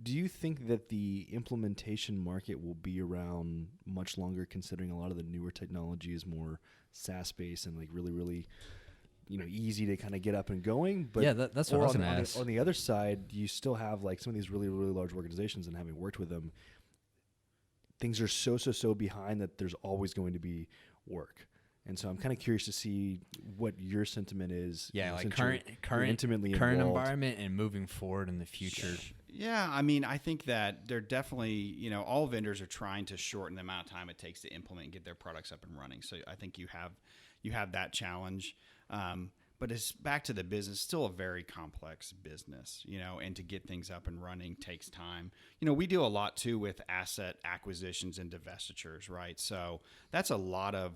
Do you think that the implementation market will be around much longer, considering a lot of the newer technology is more SaaS-based and like really, really, easy to kind of get up and going? But Yeah, that's what I was going to ask. On the other side, you still have like some of these really, really large organizations, and having worked with them, things are so behind that there's always going to be work. And so I'm kind of curious to see what your sentiment is. Yeah, like you're intimately current involved. environment and moving forward in the future. Yeah, I mean, I think that they're definitely, all vendors are trying to shorten the amount of time it takes to implement and get their products up and running. So I think you have that challenge. But it's back to the business, still a very complex business, and to get things up and running takes time. We do a lot too with asset acquisitions and divestitures, right? So that's a lot of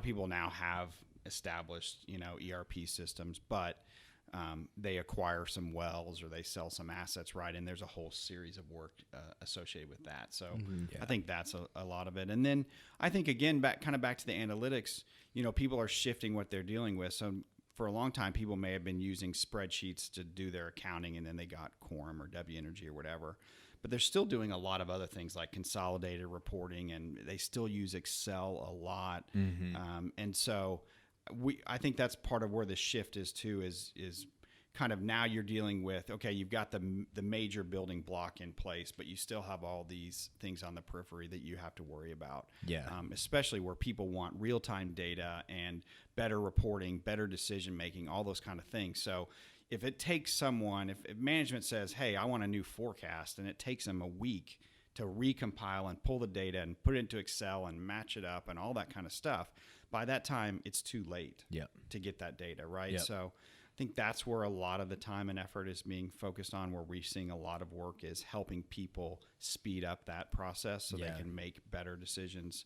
people now have established, ERP systems, but they acquire some wells or they sell some assets, right? And there's a whole series of work associated with that. So I think that's a lot of it. And then I think, again, back to the analytics, people are shifting what they're dealing with. So for a long time, people may have been using spreadsheets to do their accounting, and then they got Quorum or W Energy or whatever. But they're still doing a lot of other things like consolidated reporting, and they still use Excel a lot. And so I think that's part of where the shift is too, is kind of now you're dealing with, okay, you've got the major building block in place, but you still have all these things on the periphery that you have to worry about. Yeah. Especially where people want real-time data and better reporting, better decision-making, all those kind of things. So if it takes someone, if management says, hey, I want a new forecast, and it takes them a week to recompile and pull the data and put it into Excel and match it up and all that kind of stuff, by that time, it's too late to get that data, right? Yep. So I think that's where a lot of the time and effort is being focused on, where we're seeing a lot of work is helping people speed up that process so they can make better decisions